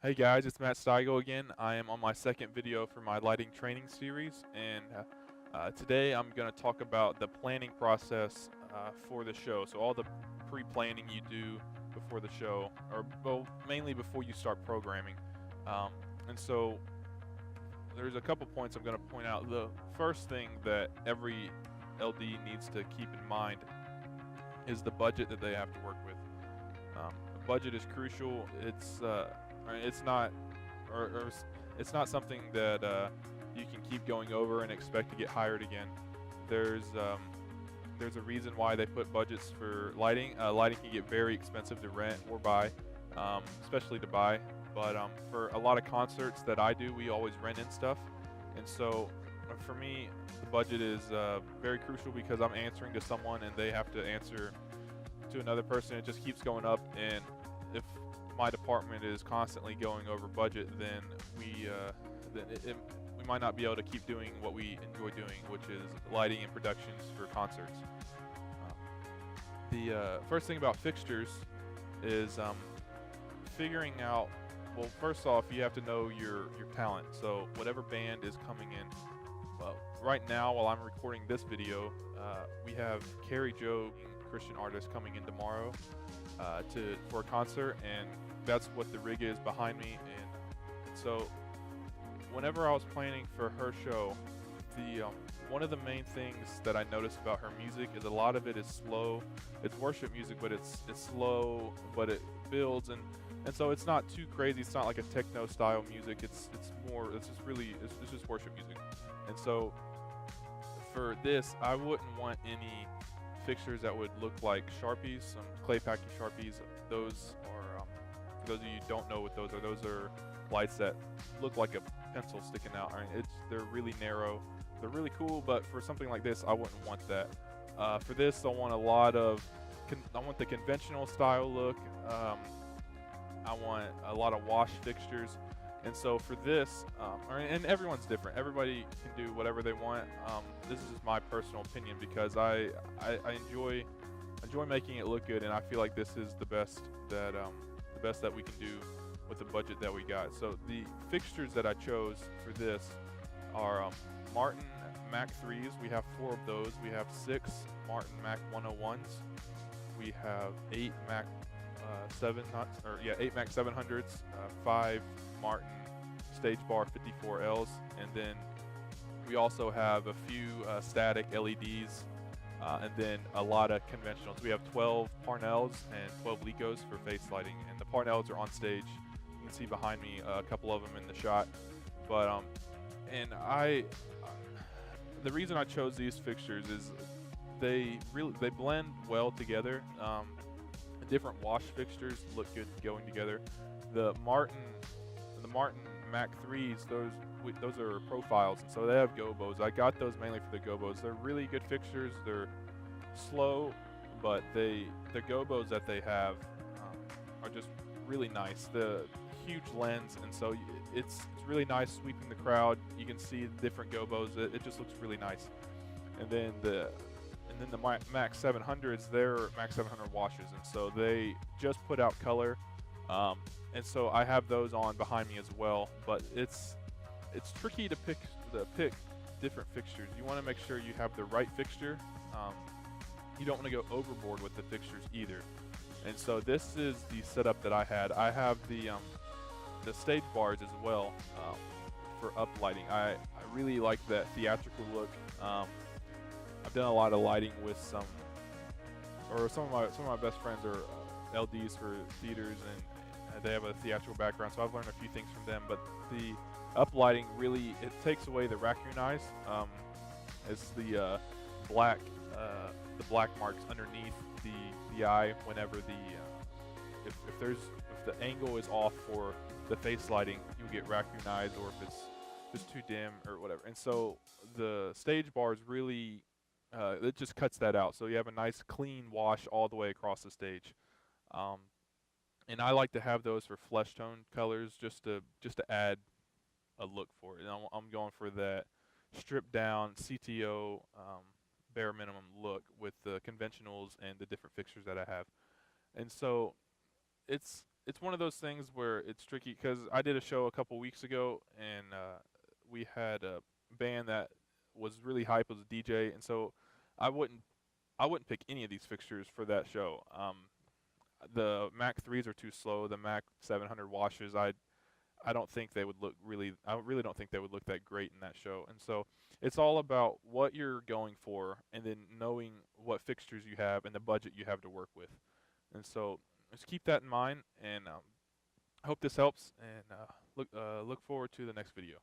Hey guys, it's Matt Stigile again. I am on my second video for my lighting training series, and today I'm going to talk about the planning process for the show. So all the pre-planning you do before the show, or well, mainly before you start programming. Um, and so there's a couple points I'm going to point out. The first thing that every LD needs to keep in mind is the budget that they have to work with. The budget is crucial. It's not, or it's not something that you can keep going over and expect to get hired again. There's um, there's a reason why they put budgets for lighting. Lighting can get very expensive to rent or buy, especially to buy. But for a lot of concerts that I do, we always rent in stuff, and so for me, the budget is very crucial because I'm answering to someone and they have to answer to another person. It just keeps going up, and if my department is constantly going over budget, then we might not be able to keep doing what we enjoy doing, which is lighting and productions for concerts. The first thing about fixtures is figuring out. Well, first off, you have to know your talent. So whatever band is coming in. Well, right now, while I'm recording this video, we have Carrie Joe, Christian artist, coming in tomorrow for a concert, and that's what the rig is behind me. And so whenever I was planning for her show, the one of the main things that I noticed about her music is a lot of it is slow. It's worship music, but it's slow, but it builds, and so it's not too crazy. It's not like a techno style music. It's just worship music. And so for this, I wouldn't want any fixtures that would look like Sharpies, some clay packing Sharpies. Those are, for those of you who don't know what those are lights that look like a pencil sticking out. I mean, they're really narrow. They're really cool, but for something like this, I wouldn't want that. For this, I want I want the conventional style look. I want a lot of wash fixtures. And so for this, and everyone's different. Everybody can do whatever they want. This is my personal opinion because I enjoy making it look good, and I feel like this is the best that we can do with the budget that we got. So the fixtures that I chose for this are Martin Mac 3s. We have 4 of those. We have 6 Martin Mac 101s. We have 8 Mac 8 Mac 700s, 5 Martin Stage Bar 54Ls, and then we also have a few static LEDs, and then a lot of conventionals. We have 12 Parnells and 12 Licos for face lighting, and the Parnells are on stage. You can see behind me a couple of them in the shot. But the reason I chose these fixtures is they blend well together. Different wash fixtures look good going together. The Martin Mac 3s, those are profiles, and so they have gobos. I got those mainly for the gobos. They're really good fixtures. They're slow, but the gobos that they have are just really nice. The huge lens, and so it's really nice sweeping the crowd. You can see the different gobos. It just looks really nice. And then the Mac 700s, they're Mac 700 washes, and so they just put out color, and so I have those on behind me as well. But it's tricky to pick different fixtures. You want to make sure you have the right fixture. You don't want to go overboard with the fixtures either. And so this is the setup that I had. I have the stage bars as well for uplighting. I really like that theatrical look. I've done a lot of lighting with some of my best friends are LDs for theaters, and they have a theatrical background, so I've learned a few things from them. But the uplighting really, it takes away the raccoon eyes. It's the black marks underneath the eye whenever if the angle is off for the face lighting, you'll get raccoon eyes, or if it's just too dim or whatever. And so the stage bars really it just cuts that out. So you have a nice clean wash all the way across the stage. And I like to have those for flesh tone colors just to add a look for it. And I'm going for that stripped down CTO bare minimum look with the conventionals and the different fixtures that I have. And so it's it's one of those things where it's tricky because I did a show a couple weeks ago, and we had a band that was really hype as a DJ, and so I wouldn't I wouldn't pick any of these fixtures for that show. The Mac 3s are too slow. The Mac 700 washes, I don't think they would look really. I really don't think they would look that great in that show. And so it's all about what you're going for, and then knowing what fixtures you have and the budget you have to work with. And so just keep that in mind. And I hope this helps. And look forward to the next video.